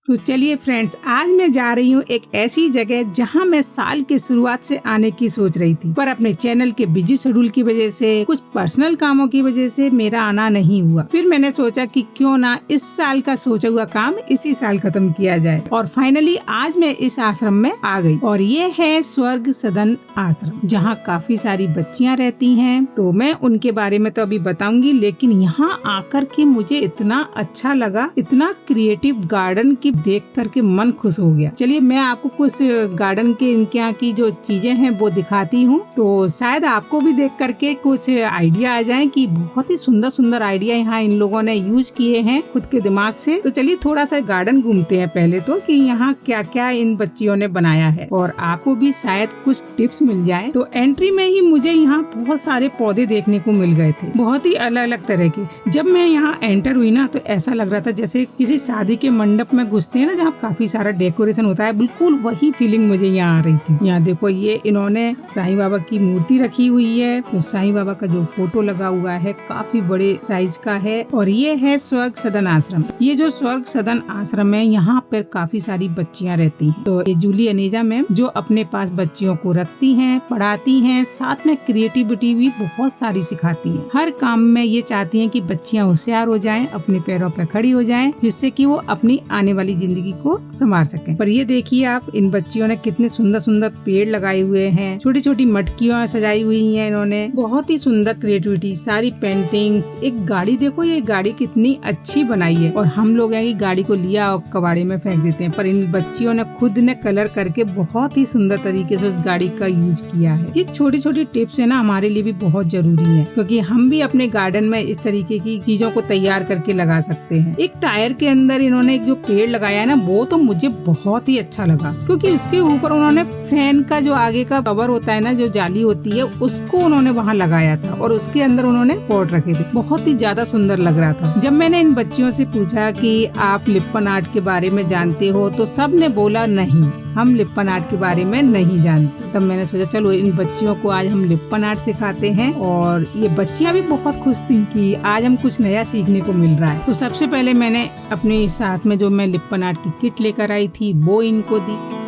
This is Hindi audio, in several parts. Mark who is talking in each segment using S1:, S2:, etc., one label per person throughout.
S1: तो चलिए फ्रेंड्स, आज मैं जा रही हूँ एक ऐसी जगह जहाँ मैं साल के शुरुआत से आने की सोच रही थी, पर अपने चैनल के बिजी शेड्यूल की वजह से, कुछ पर्सनल कामों की वजह से मेरा आना नहीं हुआ। फिर मैंने सोचा कि क्यों ना इस साल का सोचा हुआ काम इसी साल खत्म किया जाए, और फाइनली आज मैं इस आश्रम में आ गई। और ये है स्वर्ग सदन आश्रम, जहाँ काफी सारी बच्चियाँ रहती हैं। तो मैं उनके बारे में तो अभी बताऊंगी, लेकिन यहाँ आकर के मुझे इतना अच्छा लगा, इतना क्रिएटिव गार्डन की देख करके मन खुश हो गया। चलिए मैं आपको कुछ गार्डन के इनके यहाँ की जो चीजें हैं वो दिखाती हूँ, तो शायद आपको भी देख करके कुछ आइडिया आ जाए कि बहुत ही सुंदर सुंदर आइडिया यहाँ इन लोगों ने यूज किए हैं खुद के दिमाग से। तो चलिए थोड़ा सा गार्डन घूमते हैं पहले तो, कि यहाँ क्या क्या इन बच्चियों ने बनाया है, और आपको भी शायद कुछ टिप्स मिल जाए। तो एंट्री में ही मुझे यहाँ बहुत सारे पौधे देखने को मिल गए थे, बहुत ही अलग अलग तरह के। जब मैं यहाँ एंटर हुई ना, तो ऐसा लग रहा था जैसे किसी शादी के मंडप में घुसते हैं ना, जहाँ काफी सारा डेकोरेशन होता है, बिल्कुल वही फीलिंग मुझे यहाँ आ रही थी। यहाँ देखो, ये इन्होंने साईं बाबा की मूर्ति रखी हुई है, तो साईं बाबा का जो फोटो लगा हुआ है काफी बड़े साइज का है। और ये है स्वर्ग सदन आश्रम। ये जो स्वर्ग सदन आश्रम है, यहाँ पर काफी सारी बच्चियाँ रहती हैं। तो ये जूली अनीजा मैम जो अपने पास बच्चियों को रखती हैं, पढ़ाती हैं, साथ में क्रिएटिविटी भी बहुत सारी सिखाती है। हर काम में ये चाहती हैं कि बच्चियाँ होशियार हो जाएं, अपने पैरों पर खड़ी हो जाएं, जिससे कि वो अपनी आने वाली जिंदगी को संवार सकें। पर ये देखिए आप, इन बच्चियों ने कितने सुंदर सुंदर पेड़ लगाए हुए हैं, छोटी छोटी मटकियाँ सजाई हुई हैं इन्होंने, बहुत ही सुंदर क्रिएटिविटी, सारी पेंटिंग। एक गाड़ी देखो, ये गाड़ी कितनी अच्छी बनाई है, और हम लोग हैं कि गाड़ी को लिया और कबाड़े में फेंक देते हैं, पर इन बच्चियों ने खुद ने कलर करके बहुत ही सुंदर तरीके से उस गाड़ी का यूज किया है। ये छोटी छोटी टिप्स है ना, हमारे लिए भी बहुत जरूरी है, क्योंकि हम भी अपने गार्डन में इस तरीके की चीजों को तैयार करके लगा सकते हैं। एक टायर के अंदर इन्होंने एक जो पेड़ लगाया है ना, वो तो मुझे बहुत ही अच्छा लगा, क्योंकि उसके ऊपर उन्होंने फैन का जो आगे का कवर होता है ना, जो जाली होती है, उसको उन्होंने वहाँ लगाया था, और उसके अंदर उन्होंने पॉट रखे थे। बहुत ही ज्यादा सुंदर लग रहा था। जब मैंने इन बच्चियों से पूछा कि आप लिप्पन आर्ट के बारे में जानते हो, तो सब ने बोला नहीं, हम लिप्पन आर्ट के बारे में नहीं जानते। तब मैंने सोचा चलो इन बच्चियों को आज हम लिप्पन आर्ट सिखाते हैं, और ये बच्चियां भी बहुत खुश थी कि आज हम कुछ नया सीखने को मिल रहा है। तो सबसे पहले मैंने अपने साथ में जो मैं लिप्पन आर्ट की किट लेकर आई थी, वो इनको दी।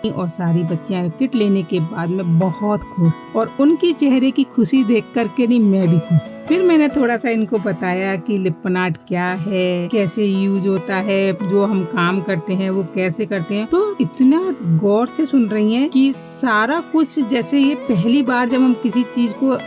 S1: और सारी बच्चियां किट लेने के बाद में बहुत खुश, और उनकी चेहरे की खुशी देख करके नहीं, मैं भी खुश। फिर मैंने थोड़ा सा इनको बताया कि लिप्पन आर्ट क्या है, कैसे यूज होता है, जो हम काम करते हैं वो कैसे करते हैं। तो इतना गौर से सुन रही हैं कि सारा कुछ जैसे ये पहली बार जब हम किसी चीज को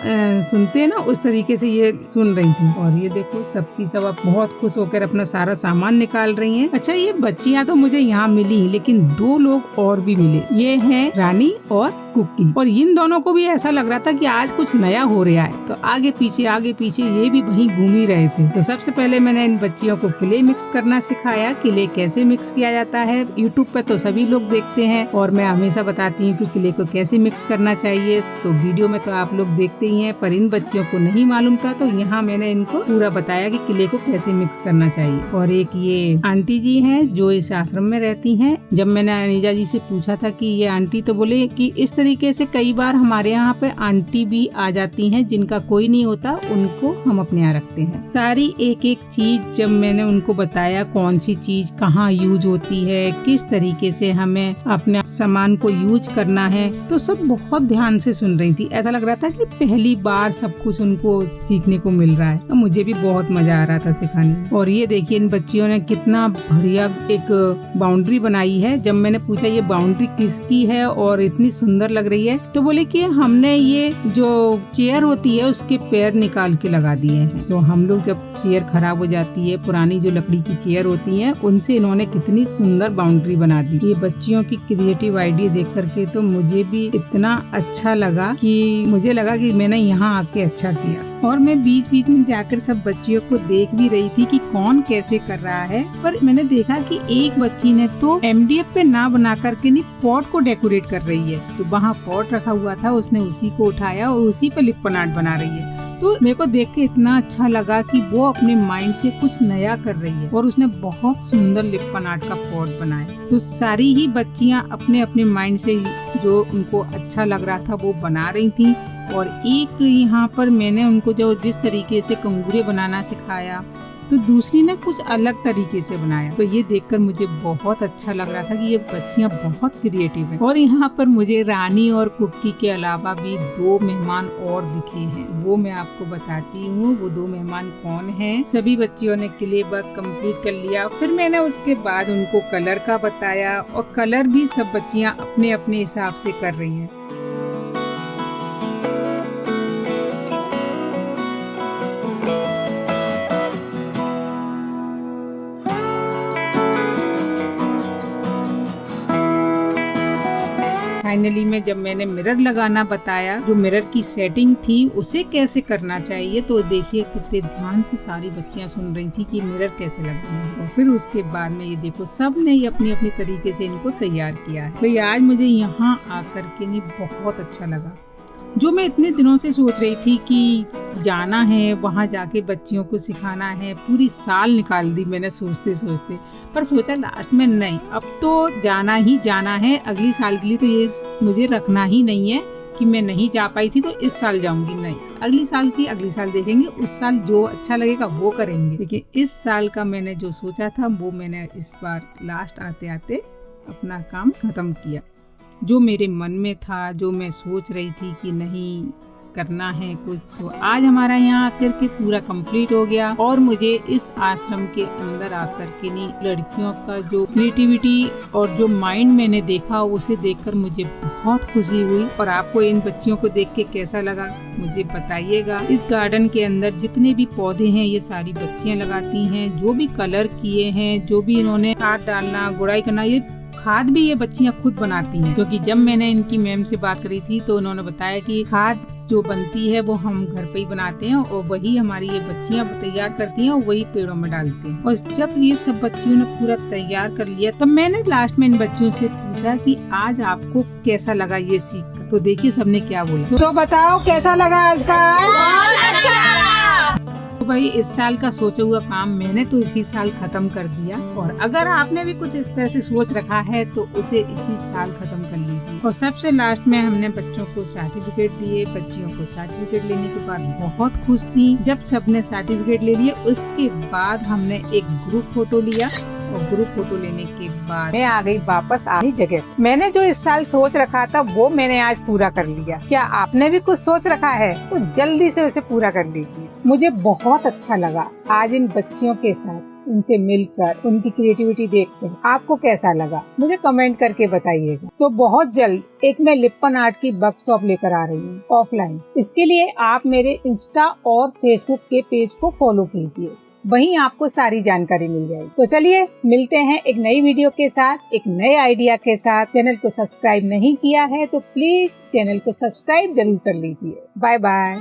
S1: सुनते हैं ना, उस तरीके से ये सुन रही थी। और ये देखो, सबकी सब बहुत खुश होकर अपना सारा सामान निकाल रही हैं। अच्छा, ये बच्चियां तो मुझे यहाँ मिली, लेकिन दो लोग और भी मिले। ये हैं रानी और कुकी, और इन दोनों को भी ऐसा लग रहा था कि आज कुछ नया हो रहा है, तो आगे पीछे ये भी वहीं घूम ही रहे थे। तो सबसे पहले मैंने इन बच्चियों को क्ले मिक्स करना सिखाया। क्ले कैसे मिक्स किया जाता है, यूट्यूब पे तो सभी लोग देखते हैं, और मैं हमेशा बताती हूँ कि क्ले को कैसे मिक्स करना चाहिए, तो वीडियो में तो आप लोग देखते ही हैं, पर इन बच्चियों को नहीं मालूम था, तो यहाँ मैंने इनको पूरा बताया कि क्ले को कैसे मिक्स करना चाहिए। और एक ये आंटी जी है जो इस आश्रम में रहती है। जब मैंने अनीजा जी से पूछा था कि ये आंटी, तो बोले कि इस तरीके से कई बार हमारे यहाँ पे आंटी भी आ जाती हैं, जिनका कोई नहीं होता, उनको हम अपने यहाँ रखते हैं। सारी एक एक चीज जब मैंने उनको बताया, कौन सी चीज कहाँ यूज होती है, किस तरीके से हमें अपने सामान को यूज करना है, तो सब बहुत ध्यान से सुन रही थी। ऐसा लग रहा था कि पहली बार सब कुछ उनको सीखने को मिल रहा है। मुझे भी बहुत मजा आ रहा था सिखाने में। और ये देखिए, इन बच्चियों ने कितना बढ़िया एक बाउंड्री बनाई है। जब मैंने पूछा ये बाउंड्री किसकी है और इतनी सुंदर लग रही है, तो बोले कि हमने ये जो चेयर होती है उसके पैर निकाल के लगा दिए हैं। तो हम लोग जब चेयर खराब हो जाती है, पुरानी जो लकड़ी की चेयर होती है, उनसे इन्होंने कितनी सुंदर बाउंड्री बना दी। ये बच्चियों की क्रिएटिव आइडिया देख करके तो मुझे भी इतना अच्छा लगा कि मुझे लगा कि मैंने यहाँ आके अच्छा किया। और मैं बीच बीच में जाकर सब बच्चियों को देख भी रही थी कि कौन कैसे कर रहा है। पर मैंने देखा कि एक बच्ची ने तो MDF पे ना बना करके नहीं, पॉट को डेकोरेट कर रही है। तो वहाँ पॉट रखा हुआ था, उसने उसी को उठाया और उसी पे लिप्पन आर्ट बना रही है। तो मेरे को देख के इतना अच्छा लगा कि वो अपने माइंड से कुछ नया कर रही है और उसने बहुत सुंदर लिप्पन आर्ट का पॉट बनाया। तो सारी ही बच्चियां अपने अपने माइंड से जो उनको अच्छा लग रहा था वो बना रही थी। और एक यहाँ पर मैंने उनको जो जिस तरीके से कंगूरे बनाना सिखाया तो दूसरी ने कुछ अलग तरीके से बनाया। तो ये देखकर मुझे बहुत अच्छा लग रहा था कि ये बच्चियां बहुत क्रिएटिव हैं। और यहाँ पर मुझे रानी और कुक्की के अलावा भी 2 मेहमान और दिखे हैं, वो मैं आपको बताती हूँ। वो 2 मेहमान कौन हैं। सभी बच्चियों ने क्ले वर्क कंप्लीट कर लिया। फिर मैंने उसके बाद उनको कलर का बताया और कलर भी सब बच्चियां अपने अपने हिसाब से कर रही हैं। फाइनली में जब मैंने मिरर लगाना बताया, जो मिरर की सेटिंग थी उसे कैसे करना चाहिए, तो देखिए कितने ध्यान से सारी बच्चियां सुन रही थी कि मिरर कैसे लगाना है। और फिर उसके बाद में ये देखो सब ने ये अपनी अपनी तरीके से इनको तैयार किया है। तो आज मुझे यहाँ आकर के नहीं बहुत अच्छा लगा। जो मैं इतने दिनों से सोच रही थी कि जाना है वहाँ जाके बच्चियों को सिखाना है, पूरी साल निकाल दी मैंने सोचते सोचते, पर सोचा लास्ट में नहीं, अब तो जाना ही जाना है। अगली साल के लिए तो ये मुझे रखना ही नहीं है कि मैं नहीं जा पाई थी तो इस साल जाऊंगी, नहीं, अगली साल की अगली साल देखेंगे, उस साल जो अच्छा लगेगा वो करेंगे। लेकिन इस साल का मैंने जो सोचा था वो मैंने इस बार लास्ट आते आते अपना काम खत्म किया। जो मेरे मन में था, जो मैं सोच रही थी कि नहीं करना है कुछ, तो आज हमारा यहाँ आकर के पूरा कंप्लीट हो गया। और मुझे इस आश्रम के अंदर आकर के नहीं लड़कियों का जो क्रिएटिविटी और जो माइंड मैंने देखा उसे देखकर मुझे बहुत खुशी हुई। और आपको इन बच्चियों को देख के कैसा लगा मुझे बताइएगा। इस गार्डन के अंदर जितने भी पौधे हैं ये सारी बच्चियां लगाती हैं। जो भी कलर किए हैं, जो भी इन्होंने खाद डालना, गुड़ाई करना, ये खाद भी ये बच्चियां खुद बनाती हैं। क्योंकि जब मैंने इनकी मैम से बात करी थी तो उन्होंने बताया कि खाद जो बनती है वो हम घर पे ही बनाते हैं और वही हमारी ये बच्चियां तैयार करती हैं और वही पेड़ों में डालती हैं। और जब ये सब बच्चियों ने पूरा तैयार कर लिया तब मैंने लास्ट में इन बच्चियों से पूछा कि आज आपको कैसा लगा ये सीख कर। तो देखिए सबने क्या बोला। तो बताओ कैसा लगा आज का? तो भाई इस साल का सोचा हुआ काम मैंने तो इसी साल खत्म कर दिया। और अगर आपने भी कुछ इस तरह से सोच रखा है तो उसे इसी साल खत्म कर लीजिए। और सबसे लास्ट में हमने बच्चों को सर्टिफिकेट दिए। बच्चियों को सर्टिफिकेट लेने के बाद बहुत खुश थी। जब सबने सर्टिफिकेट ले लिया उसके बाद हमने एक ग्रुप फोटो लिया और ग्रुप फोटो लेने के बाद मैं आ गई वापस अपनी जगह। मैंने जो इस साल सोच रखा था वो मैंने आज पूरा कर लिया। क्या आपने भी कुछ सोच रखा है तो जल्दी से उसे पूरा कर लीजिए। मुझे बहुत अच्छा लगा आज इन बच्चियों के साथ उनसे मिलकर, उनकी क्रिएटिविटी देखकर। आपको कैसा लगा मुझे कमेंट करके बताइएगा। तो बहुत जल्द एक मैं लिप्पन आर्ट की वर्कशॉप लेकर आ रही हूँ ऑफलाइन। इसके लिए आप मेरे इंस्टा और फेसबुक के पेज को फॉलो कीजिए, वहीं आपको सारी जानकारी मिल जाएगी। तो चलिए मिलते हैं एक नई वीडियो के साथ, एक नए आइडिया के साथ। चैनल को सब्सक्राइब नहीं किया है तो प्लीज चैनल को सब्सक्राइब जरूर कर लीजिए। Bye bye.